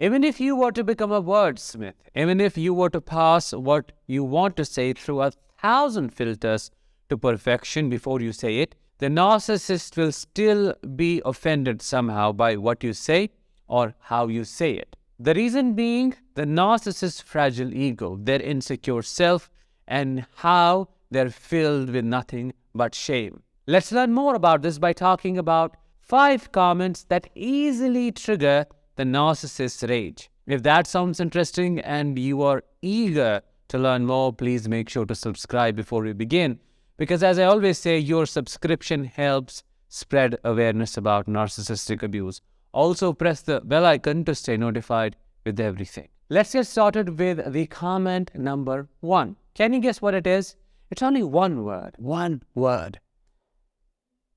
Even if you were to become a wordsmith, even if you were to pass what you want to say through 1,000 filters to perfection before you say it, the narcissist will still be offended somehow by what you say or how you say it. The reason being the narcissist's fragile ego, their insecure self, and how they're filled with nothing but shame. Let's learn more about this by talking about 5 comments that easily trigger the narcissist's rage. If that sounds interesting and you are eager to learn more, please make sure to subscribe before we begin. Because as I always say, your subscription helps spread awareness about narcissistic abuse. Also, press the bell icon to stay notified with everything. Let's get started with the comment number 1. Can you guess what it is? It's only one word. One word.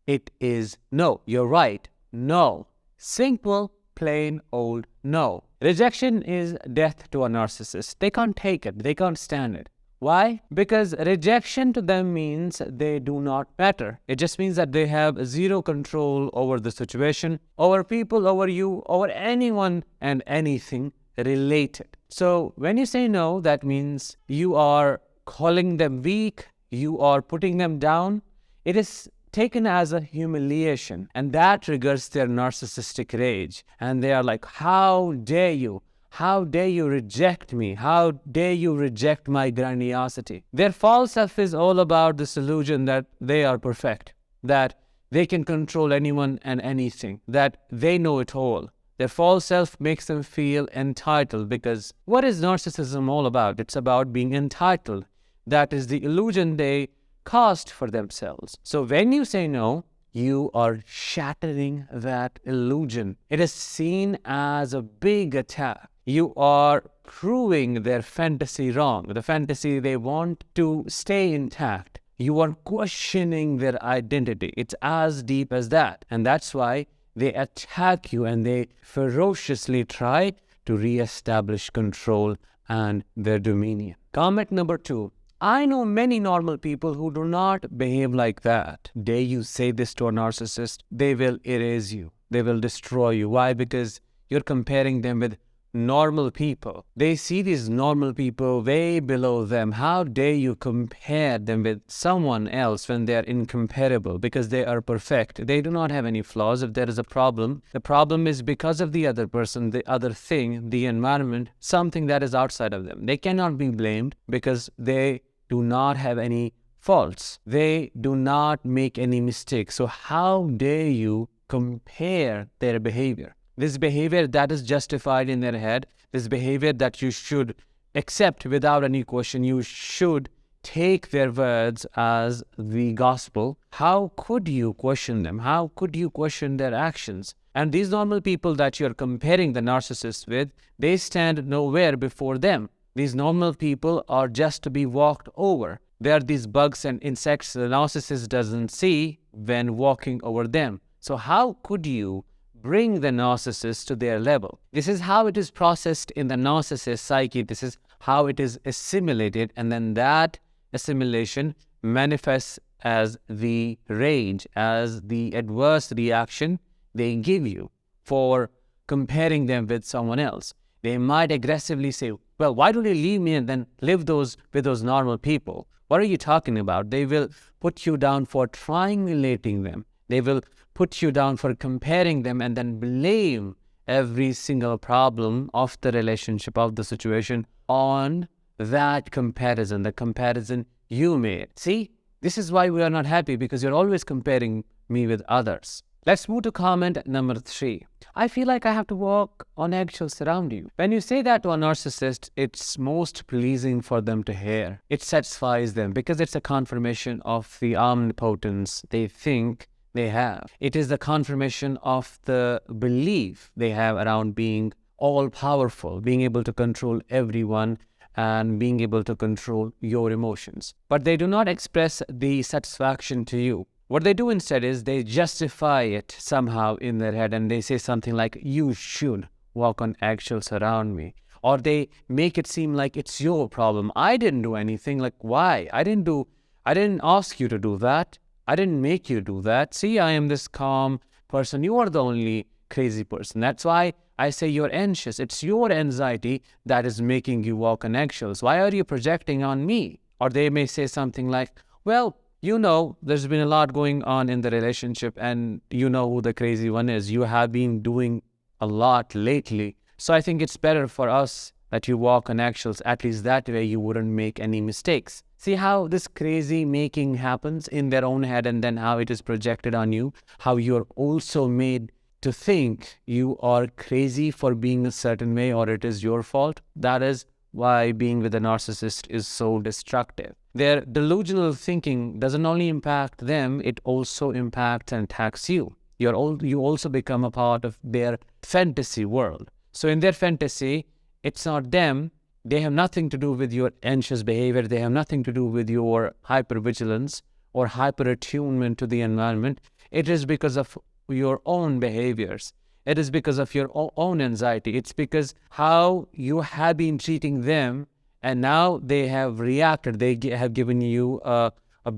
It is no. You're right. No. Simple, plain old no. Rejection is death to a narcissist. They can't take it. They can't stand it. Why? Because rejection to them means they do not matter. It just means that they have zero control over the situation, over people, over you, over anyone and anything related. So when you say no, that means you are calling them weak, you are putting them down. It is taken as a humiliation, and that triggers their narcissistic rage. And they are like, how dare you? How dare you reject me? How dare you reject my grandiosity? Their false self is all about this illusion that they are perfect, that they can control anyone and anything, that they know it all. Their false self makes them feel entitled, because what is narcissism all about? It's about being entitled. That is the illusion they cast for themselves. So when you say no, you are shattering that illusion. It is seen as a big attack. You are proving their fantasy wrong, the fantasy they want to stay intact. You are questioning their identity. It's as deep as that. And that's why they attack you and they ferociously try to re-establish control and their dominion. Comment number 2. I know many normal people who do not behave like that. Dare you say this to a narcissist? They will erase you. They will destroy you. Why? Because you're comparing them with normal people. They see these normal people way below them. How dare you compare them with someone else when they are incomparable? Because they are perfect. They do not have any flaws. If there is a problem, the problem is because of the other person, the other thing, the environment, something that is outside of them. They cannot be blamed because they do not have any faults. They do not make any mistakes. So how dare you compare their behavior? This behavior that is justified in their head, this behavior that you should accept without any question, you should take their words as the gospel. How could you question them? How could you question their actions? And these normal people that you're comparing the narcissist with, they stand nowhere before them. These normal people are just to be walked over. They are these bugs and insects the narcissist doesn't see when walking over them. So how could you bring the narcissist to their level? This is how it is processed in the narcissist psyche. This is how it is assimilated, and then that assimilation manifests as the rage, as the adverse reaction they give you for comparing them with someone else. They might aggressively say, well, why don't you leave me and then live with those normal people? What are you talking about? They will put you down for triangulating them. They will put you down for comparing them and then blame every single problem of the relationship, of the situation, on that comparison, the comparison you made. See, this is why we are not happy, because you're always comparing me with others. Let's move to comment number 3. I feel like I have to walk on eggshells around you. When you say that to a narcissist, it's most pleasing for them to hear. It satisfies them because it's a confirmation of the omnipotence they think they have. It is the confirmation of the belief they have around being all-powerful, being able to control everyone and being able to control your emotions. But they do not express the satisfaction to you. What they do instead is they justify it somehow in their head, and they say something like, you should walk on eggshells around me. Or they make it seem like it's your problem. I didn't do anything. Like, why? I didn't ask you to do that. I didn't make you do that. See, I am this calm person. You are the only crazy person. That's why I say you're anxious. It's your anxiety that is making you walk on eggshells. Why are you projecting on me? Or they may say something like, well, there's been a lot going on in the relationship and you know who the crazy one is. You have been doing a lot lately. So I think it's better for us that you walk on eggshells. At least that way you wouldn't make any mistakes. See how this crazy making happens in their own head and then how it is projected on you, how you're also made to think you are crazy for being a certain way or it is your fault. That is why being with a narcissist is so destructive. Their delusional thinking doesn't only impact them, it also impacts and attacks you. You also become a part of their fantasy world. So in their fantasy, it's not them. They have nothing to do with your anxious behavior. They have nothing to do with your hypervigilance or hyperattunement to the environment. It is because of your own behaviors. It is because of your own anxiety. It's because how you have been treating them and now they have reacted. They have given you a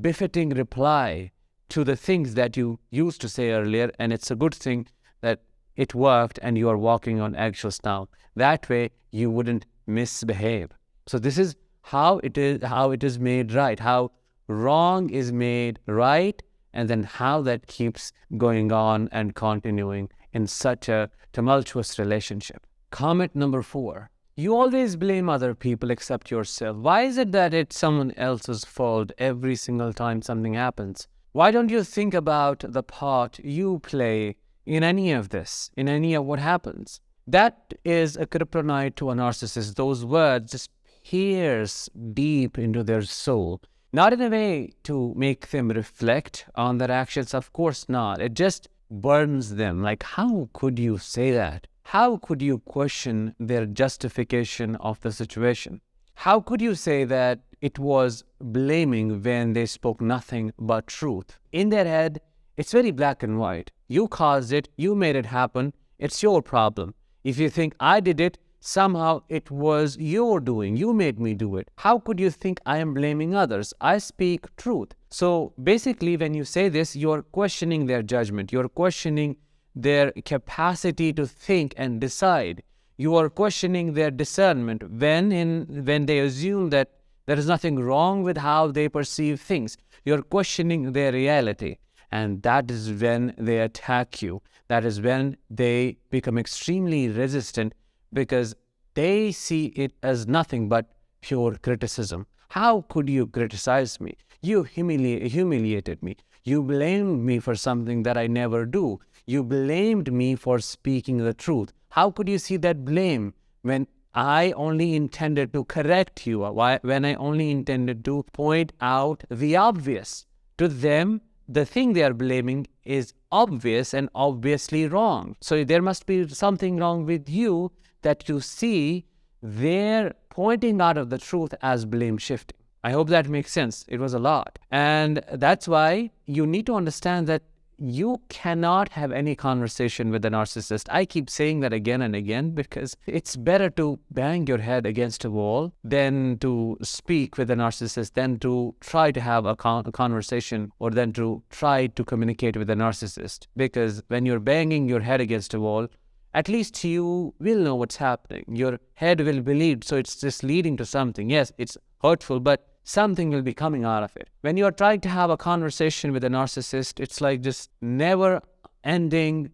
befitting reply to the things that you used to say earlier. And it's a good thing that it worked and you are walking on eggshells now. That way you wouldn't misbehave. So this is how it is made right, how wrong is made right, and then how that keeps going on and continuing in such a tumultuous relationship. Comment number 4. You always blame other people except yourself. Why is it that it's someone else's fault every single time something happens? Why don't you think about the part you play in any of this, in any of what happens? That is a kryptonite to a narcissist. Those words just pierce deep into their soul. Not in a way to make them reflect on their actions, of course not. It just burns them. Like, how could you say that? How could you question their justification of the situation? How could you say that it was blaming when they spoke nothing but truth? In their head, it's very black and white. You caused it, you made it happen, it's your problem. If you think I did it, somehow it was your doing, you made me do it. How could you think I am blaming others? I speak truth. So basically when you say this, you're questioning their judgment, you're questioning their capacity to think and decide. You are questioning their discernment when they assume that there is nothing wrong with how they perceive things. You're questioning their reality. And that is when they attack you. That is when they become extremely resistant because they see it as nothing but pure criticism. How could you criticize me? You humiliated me. You blamed me for something that I never do. You blamed me for speaking the truth. How could you see that blame when I only intended to correct you, when I only intended to point out the obvious? To them, the thing they are blaming is obvious and obviously wrong. So there must be something wrong with you that you see they're pointing out of the truth as blame shifting. I hope that makes sense. It was a lot. And that's why you need to understand that you cannot have any conversation with a narcissist. I keep saying that again and again because it's better to bang your head against a wall than to speak with a narcissist, than to try to have a conversation or than to try to communicate with a narcissist. Because when you're banging your head against a wall, at least you will know what's happening. Your head will believe, so it's just leading to something. Yes, it's hurtful, but something will be coming out of it. When you're trying to have a conversation with a narcissist, it's like just never-ending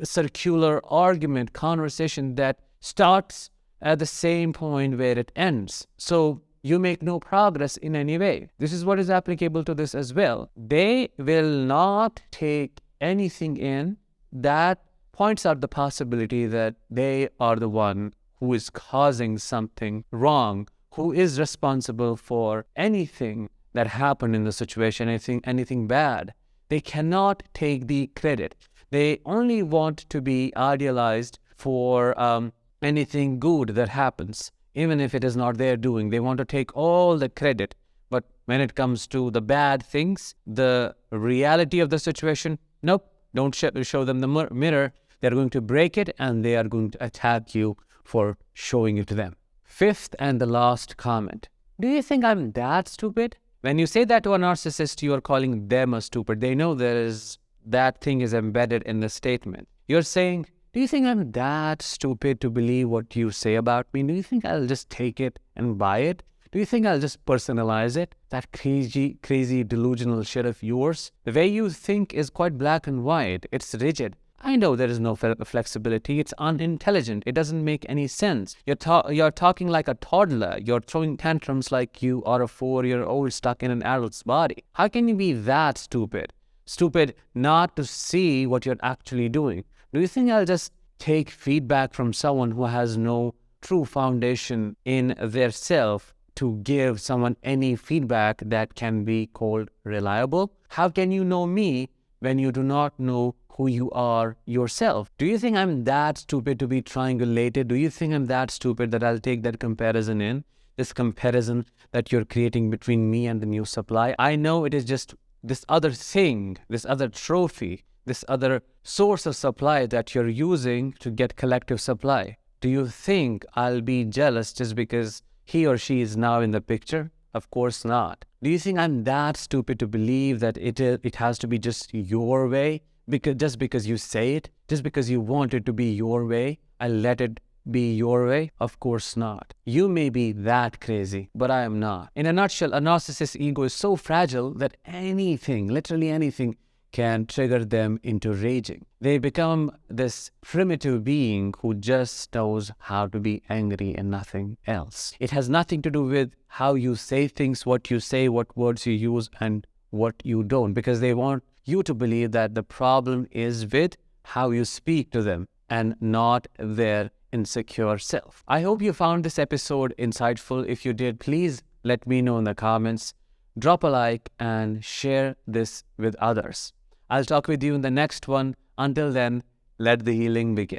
circular argument, conversation that starts at the same point where it ends. So you make no progress in any way. This is what is applicable to this as well. They will not take anything in that points out the possibility that they are the one who is causing something wrong, who is responsible for anything that happened in the situation, anything bad. They cannot take the credit. They only want to be idealized for anything good that happens, even if it is not their doing. They want to take all the credit. But when it comes to the bad things, the reality of the situation, nope, don't show them the mirror. They're going to break it and they are going to attack you for showing it to them. Fifth and the last comment. Do you think I'm that stupid? When you say that to a narcissist, you are calling them a stupid. They know that thing is embedded in the statement. You're saying, Do you think I'm that stupid to believe what you say about me? Do you think I'll just take it and buy it? Do you think I'll just personalize it? That crazy delusional shit of yours? The way you think is quite black and white. It's rigid. I know there is no flexibility. It's unintelligent. It doesn't make any sense. You're talking like a toddler. You're throwing tantrums like you are a 4-year-old stuck in an adult's body. How can you be that stupid? Stupid not to see what you're actually doing. Do you think I'll just take feedback from someone who has no true foundation in their self to give someone any feedback that can be called reliable? How can you know me when you do not know who you are yourself? Do you think I'm that stupid to be triangulated? Do you think I'm that stupid that I'll take that comparison in? This comparison that you're creating between me and the new supply? I know it is just this other thing, this other trophy, this other source of supply that you're using to get collective supply. Do you think I'll be jealous just because he or she is now in the picture? Of course not. Do you think I'm that stupid to believe that it has to be just your way? Just because you say it, just because you want it to be your way, I'll let it be your way? Of course not. You may be that crazy, but I am not. In a nutshell, a narcissist's ego is so fragile that anything, literally anything, can trigger them into raging. They become this primitive being who just knows how to be angry and nothing else. It has nothing to do with how you say things, what you say, what words you use, and what you don't, because they want you to believe that the problem is with how you speak to them and not their insecure self. I hope you found this episode insightful. If you did, please let me know in the comments. Drop a like and share this with others. I'll talk with you in the next one. Until then, let the healing begin.